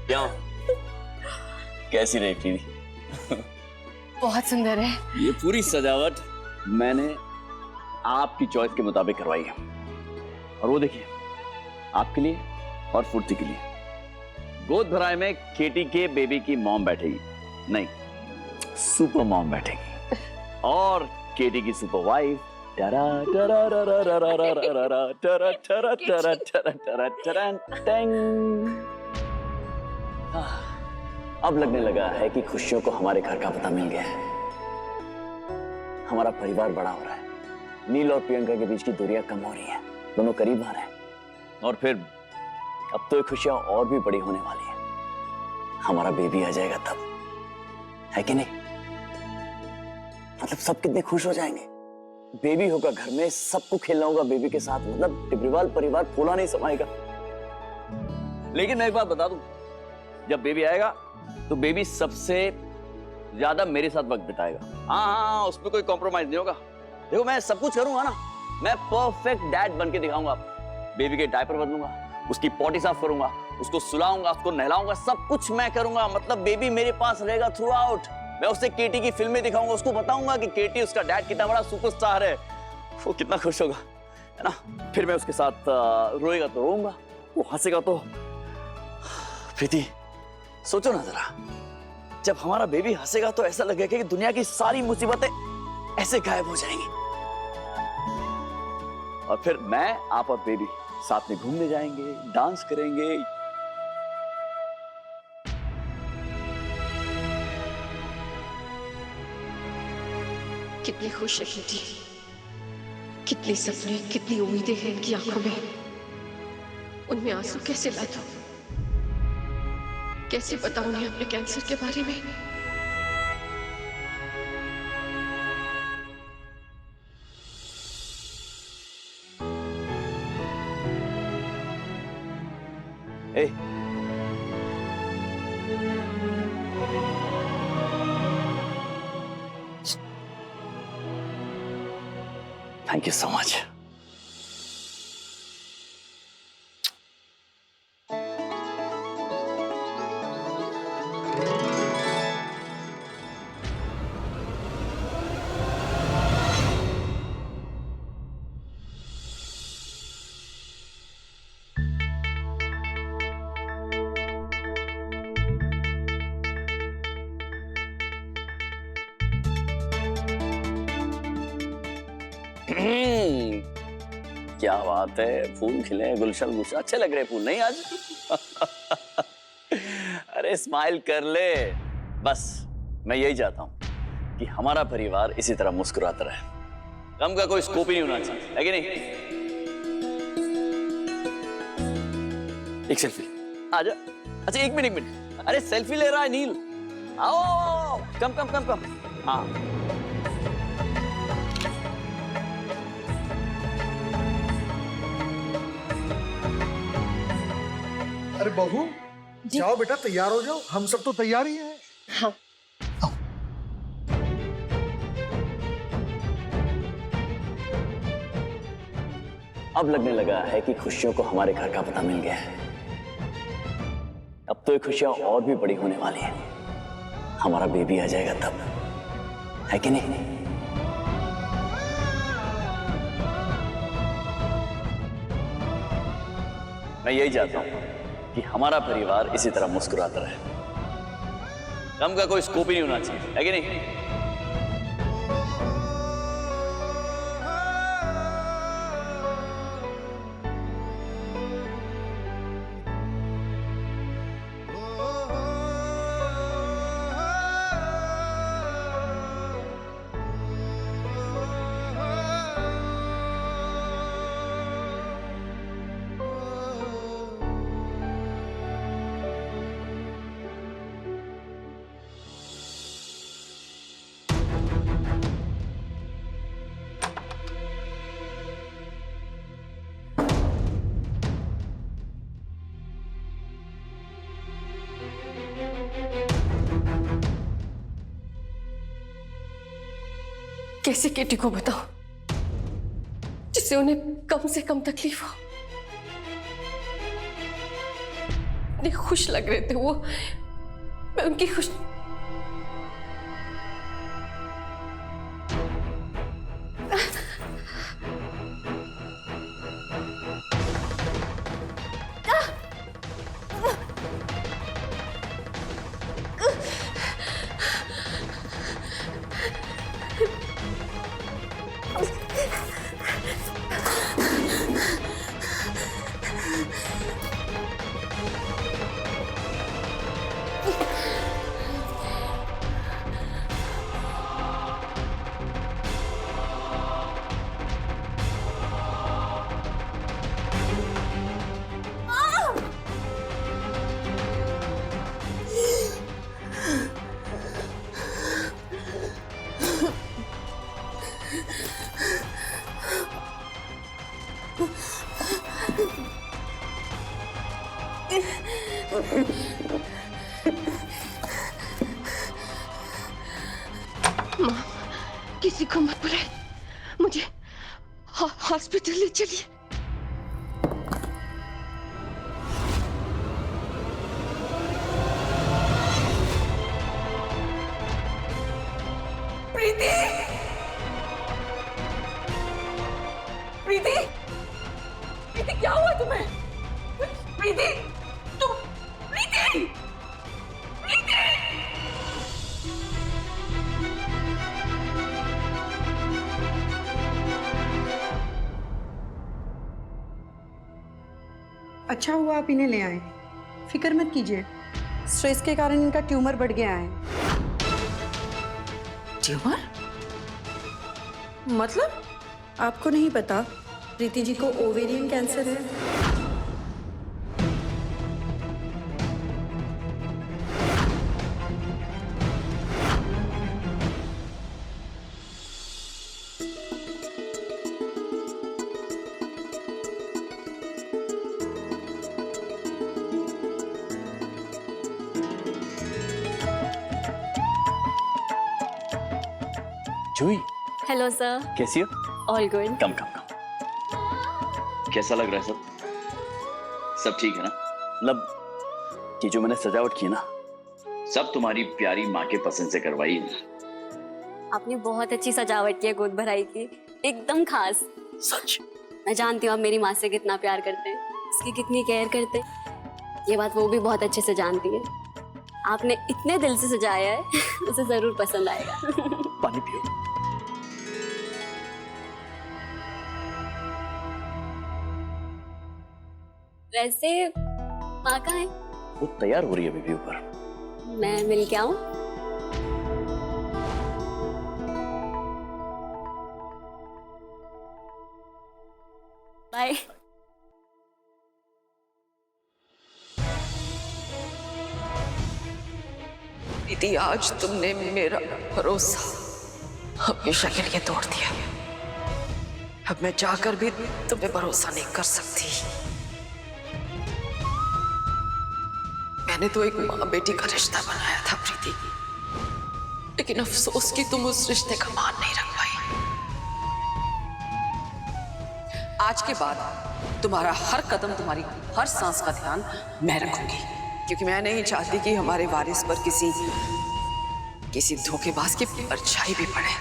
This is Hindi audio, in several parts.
क्या कैसी रही प्रीति? बहुत सुंदर है। ये पूरी सजावट मैंने आपकी चॉइस के मुताबिक करवाई है। और वो देखिए, आपके लिए और फुर्ती के लिए गोद भराए में केटी के बेबी की मॉम बैठेगी, नहीं सुपर मॉम बैठेगी, और केटी की super wife ta-ra ta-ra ta-ra ta-ra ta-ra ta-ra ta-ra ta-ra ta-ra ta-ra ta-ra tang. अब लगने लगा है कि खुशियों को हमारे घर का पता मिल गया है। हमारा परिवार बड़ा हो रहा है, नील और प्रियंका के बीच की दूरियां कम हो रही हैं, दोनों करीब आ रहे हैं, और फिर अब तो ये खुशियां और भी बड़ी होने वाली हैं। हमारा बेबी आ जाएगा तब, है कि नहीं? मतलब सब कितने खुश हो जाएंगे। बेबी होगा घर में, सबको खेलना होगा बेबी के साथ, मतलब टिब्रीवाल परिवार फूला नहीं समाएगा। लेकिन मैं एक बात बता दूं, जब बेबी आएगा तो बेबी सबसे ज्यादा मेरे साथ वक्त बिताएगा। हाँ, उसमें कोई कॉम्प्रोमाइज नहीं होगा। देखो मैं सब कुछ करूंगा ना, मैं परफेक्ट डैड बन के दिखाऊंगा आपको। बेबी के डायपर बदलूंगा, उसकी पॉटी साफ करूंगा, उसको सुलाऊंगा, उसको नहलाऊंगा, सब कुछ मैं करूंगा। मतलब बेबी मेरे पास रहेगा थ्रू आउट। मैं उससे केटी की फिल्में दिखाऊंगा, उसको बताऊंगा कि केटी उसका डैड कितना बड़ा सुपरस्टार है। वो कितना खुश होगा, है ना? फिर मैं उसके साथ रोएगा तो रोऊंगा, वो हंसेगा तो। प्रीति सोचो ना जरा, जब हमारा बेबी हंसेगा तो ऐसा लगेगा कि दुनिया की सारी मुसीबतें ऐसे गायब हो जाएंगी। और फिर मैं, आप और बेबी साथ में घूमने जाएंगे, डांस करेंगे। कितनी खुश है बेटी, कितने सपने, कितनी उम्मीदें हैं इनकी आंखों में। उनमें आंसू कैसे ला दूं? कैसे बताऊं उन्हें अपने कैंसर के बारे में? ए, थैंक यू सो मच। क्या बात है, फूल खिले, गुलशन गुलशन, अच्छे लग रहे फूल नहीं आज? अरे स्माइल कर ले, बस मैं यही चाहता हूं कि हमारा परिवार इसी तरह मुस्कुराता रहे। गम का कोई स्कोप ही नहीं होना चाहिए, है कि नहीं? एक सेल्फी आजा। अच्छा एक मिनट, अरे सेल्फी ले रहा है नील, आओ कम कम कम कम। हाँ अरे बहू, जाओ बेटा, तैयार हो जाओ, हम सब तो तैयार ही हैं। हाँ। अब लगने लगा है कि खुशियों को हमारे घर का पता मिल गया है। अब तो ये खुशियां और भी बड़ी होने वाली हैं। हमारा बेबी आ जाएगा तब, है कि नहीं? मैं यही चाहता हूं कि हमारा परिवार इसी तरह मुस्कुराता रहे। गम का कोई स्कोप ही नहीं होना चाहिए, है कि नहीं? कैसे केटी को बताओ जिससे उन्हें कम से कम तकलीफ हो? इतने खुश लग रहे थे वो, मैं उनकी खुश माँ, किसी को मत बुलाए, मुझे हॉस्पिटल ले चलिए। प्रीति, प्रीति, प्रीति क्या हुआ तुम्हें? प्रीति, तुम, प्रीति, प्रीति। अच्छा हुआ आप इन्हें ले आए। फिक्र मत कीजिए, स्ट्रेस के कारण इनका ट्यूमर बढ़ गया है। ट्यूमर? मतलब? आपको नहीं पता, प्रीति जी को ओवेरियन कैंसर है। Juhi, hello sir. कैसी हो? All good. कम कम कम। कैसा लग रहा है सब? सब ठीक है ना? मतलब ये जो मैंने सजावट की ना, सब तुम्हारी प्यारी माँ के पसंद से करवाई है। आपने बहुत अच्छी सजावट की है गोद भराई की, एकदम खास। सच? मैं जानती हूँ आप मेरी माँ से कितना प्यार करते हैं, उसकी कितनी केयर करते हैं। ये बात वो भी बहुत अच्छे से जानती है। आपने इतने दिल से सजाया है उसे जरूर पसंद आएगा। पानी पियो। वैसे माँ कहाँ है? वो तैयार हो रही है अभी भी ऊपर। मैं मिल के आऊं? बाय। प्रीति, आज तुमने मेरा भरोसा हमेशा के लिए तोड़ दिया। अब मैं जाकर भी तुम्हें भरोसा नहीं कर सकती। मैंने तो एक माँ बेटी का रिश्ता बनाया था प्रीति, लेकिन अफसोस कि तुम उस रिश्ते का मान नहीं रख पाई। आज के बाद तुम्हारा हर कदम, तुम्हारी हर सांस का ध्यान मैं रखूंगी, क्योंकि मैं नहीं चाहती कि हमारे वारिस पर किसी धोखेबाज की परछाई भी पड़े।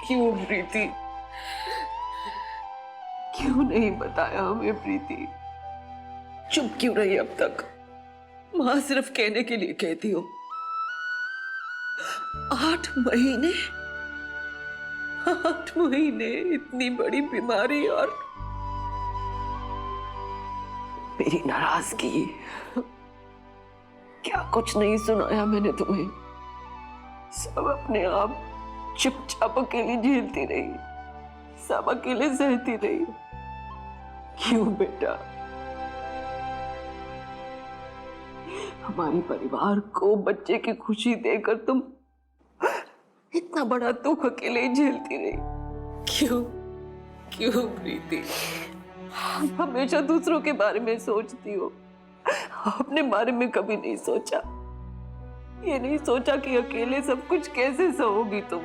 क्यों प्रीति, क्यों नहीं बताया हमें प्रीति? चुप क्यों रही अब तक? मां सिर्फ कहने के लिए कहती हो। 8 महीने, 8 महीने, इतनी बड़ी बीमारी और मेरी नाराजगी। क्या कुछ नहीं सुनाया मैंने तुम्हें? सब अपने आप चुपचाप अकेली झेलती रही, सब अकेले सहती रही। क्यों बेटा? हमारे परिवार को बच्चे की खुशी देकर तुम इतना बड़ा दुख अकेले ही झेलती रही। क्यों? क्यों प्रीति? हमेशा दूसरों के बारे में सोचती हो, अपने बारे में कभी नहीं सोचा। ये नहीं सोचा कि अकेले सब कुछ कैसे सहोगी तुम।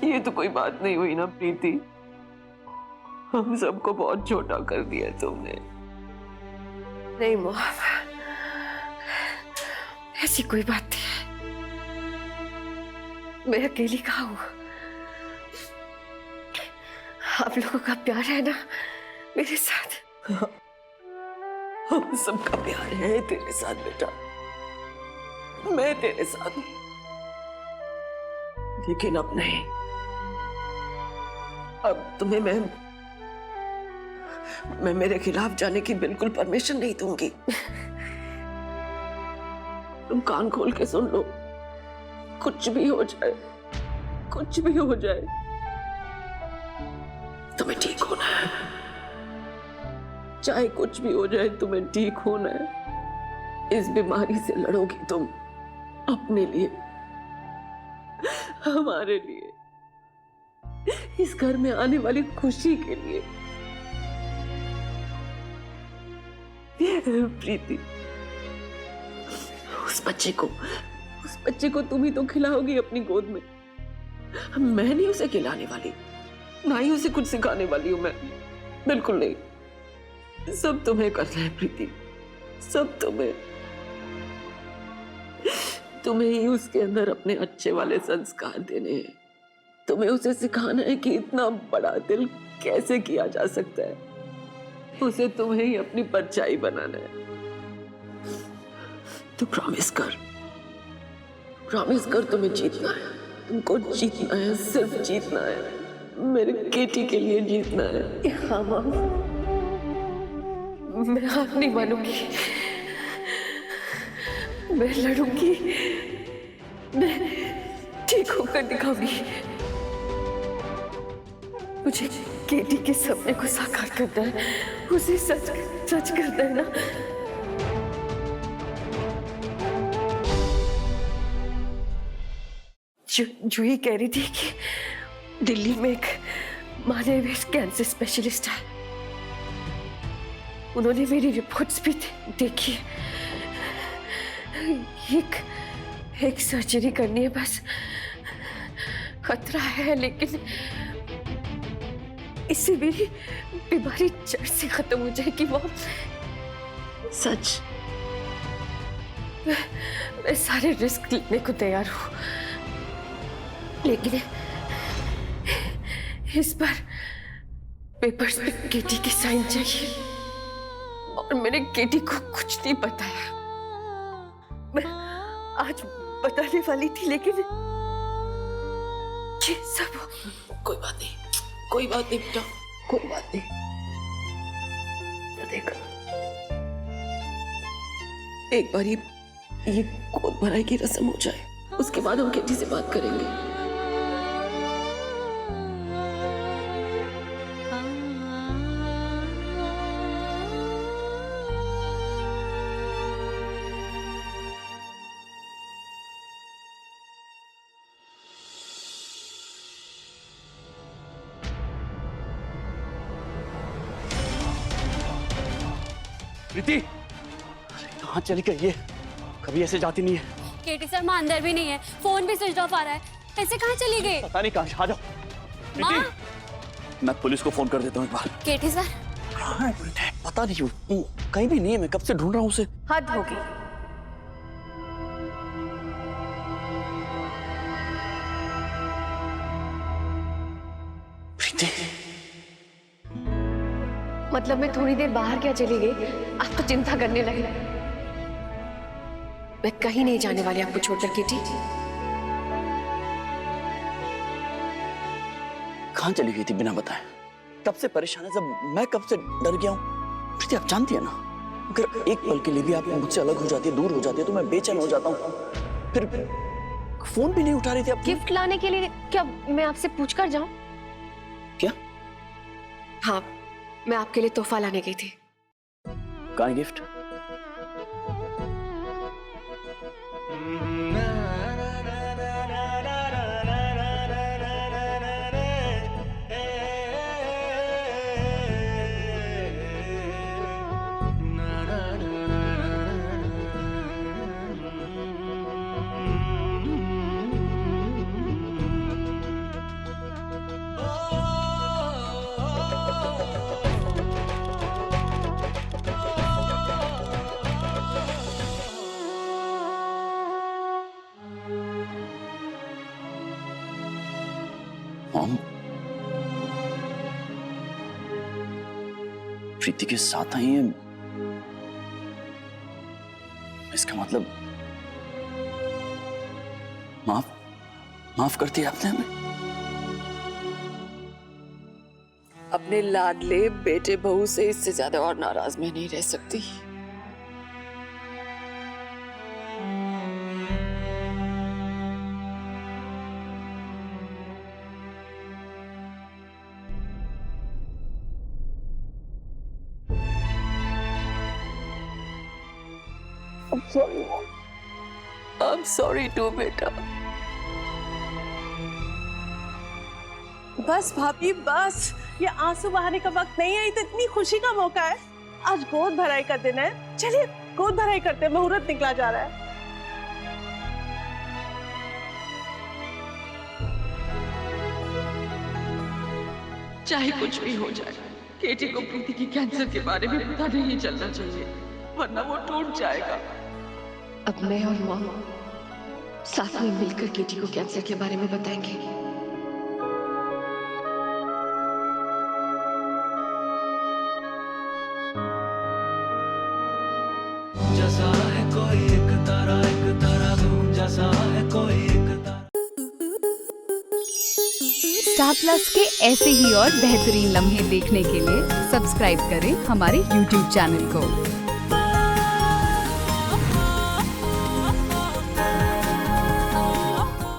ये तो कोई बात नहीं हुई ना प्रीति। हम सबको बहुत छोटा कर दिया तुमने। नहीं मॉम, ऐसी कोई बात नहीं। मैं अकेली कहाँ हूँ? आप लोगों का प्यार है ना मेरे साथ। हम सबका प्यार है तेरे साथ बेटा, मैं तेरे साथ हूं, लेकिन अब नहीं। अब तुम्हें मैं मेरे खिलाफ जाने की बिल्कुल परमिशन नहीं दूंगी। तुम कान खोल के सुन लो, कुछ भी हो जाए, कुछ भी हो जाए, तुम्हें ठीक होना है। चाहे कुछ भी हो जाए, तुम्हें ठीक होना है। इस बीमारी से लड़ोगी तुम, अपने लिए, हमारे लिए, इस घर में आने वाली खुशी के लिए। प्रीति, उस बच्चे को तुम ही तो खिलाओगी अपनी गोद में। मैं नहीं उसे खिलाने वाली, ना ही उसे कुछ सिखाने वाली हूं मैं, बिल्कुल नहीं। सब तुम्हें करना है प्रीति, सब तुम्हें ही उसके अंदर अपने अच्छे वाले संस्कार देने हैं। तुम्हें उसे सिखाना है कि इतना बड़ा दिल कैसे किया जा सकता है। उसे तुम्हें ही अपनी परछाई बनाना है। तो प्रॉमिस कर तुम्हें जीतना है, तुमको जीतना है, सिर्फ जीतना है, मेरे केटी के लिए जीतना है। हाँ मॉम, मैं हार नहीं मानूंगी, मैं लड़ूंगी, मैं ठीक होकर दिखाऊंगी। मुझे केटी के सपने को साकार करना है, उसे सच करना है ना। जो ये कह रही थी कि दिल्ली में एक माने हुए कैंसर स्पेशलिस्ट है, उन्होंने मेरी रिपोर्ट्स भी देखी। एक सर्जरी करनी है बस, खतरा है, लेकिन इससे मेरी बीमारी जड़ से खत्म हो जाएगी। वो सच, मैं सारे रिस्क लेने को तैयार हूँ, लेकिन इस बार पेपर्स पे केटी की साइन चाहिए, और मैंने केटी को कुछ नहीं बताया। मैं आज बताने वाली थी, लेकिन ये सब कोई बात नहीं बेटा, कोई बात नहीं। देख, एक बार ये गोद भराई की रस्म हो जाए, उसके बाद हम केटी से बात करेंगे। प्रीति, अरे कहाँ चली गई ये? कभी ऐसे जाती नहीं है। केटी सर, माँ अंदर भी नहीं है, फोन भी स्विच ऑफ आ रहा है, ऐसे कहाँ चली गई? पता नहीं कहाँ। आ जाओ माँ, मैं पुलिस को फोन कर देता हूँ एक बार। केटी सर कहाँ है? पता नहीं, वो कहीं भी नहीं है, मैं कब से ढूंढ रहा हूँ उसे। हद होगी। प्रीति, मतलब मैं थोड़ी देर बाहर क्या चली गई, आप तो चिंता करने लगे। मैं कहीं नहीं जाने वाली आपको छोड़कर केटी। कहाँ चली गई थी बिना बताए? तब से परेशान है सब, मैं कब से डर गया हूँ। प्रीति, आप जानती है ना अगर एक पल के लिए भी आप मुझसे अलग हो जाती है, दूर हो जाती है, तो मैं बेचैन हो जाता हूँ। फिर फोन भी नहीं उठा रही थी आप। गिफ्ट लाने के लिए क्या मैं आपसे पूछ कर जाऊं? क्या? हाँ, मैं आपके लिए तोहफा लाने गई थी। कहाँ है गिफ्ट? मॉम, प्रीति के साथ आई है, इसका मतलब माफ करती है आपने हमें? अपने लाडले बेटे बहू से इससे ज्यादा और नाराज मैं नहीं रह सकती। I'm sorry too, बेटा। बस भाभी बस, ये आंसू बहाने का वक्त नहीं है, तो इतनी खुशी का मौका है। आज गोद भराई का दिन है, चलिए गोद भराई करते हैं, मुहूर्त निकला जा रहा है। चाहे कुछ भी हो जाए, केटी को प्रीति की कैंसर के बारे में पता नहीं चलना चाहिए, वरना वो टूट जाएगा। अब मैं और मॉम साथ में मिलकर केटी को कैंसर के बारे में बताएंगे। जैसा है कोई एक तारा धूम जैसा है कोई एक तारा। स्टार प्लस के ऐसे ही और बेहतरीन लम्हे देखने के लिए सब्सक्राइब करें हमारे YouTube चैनल को।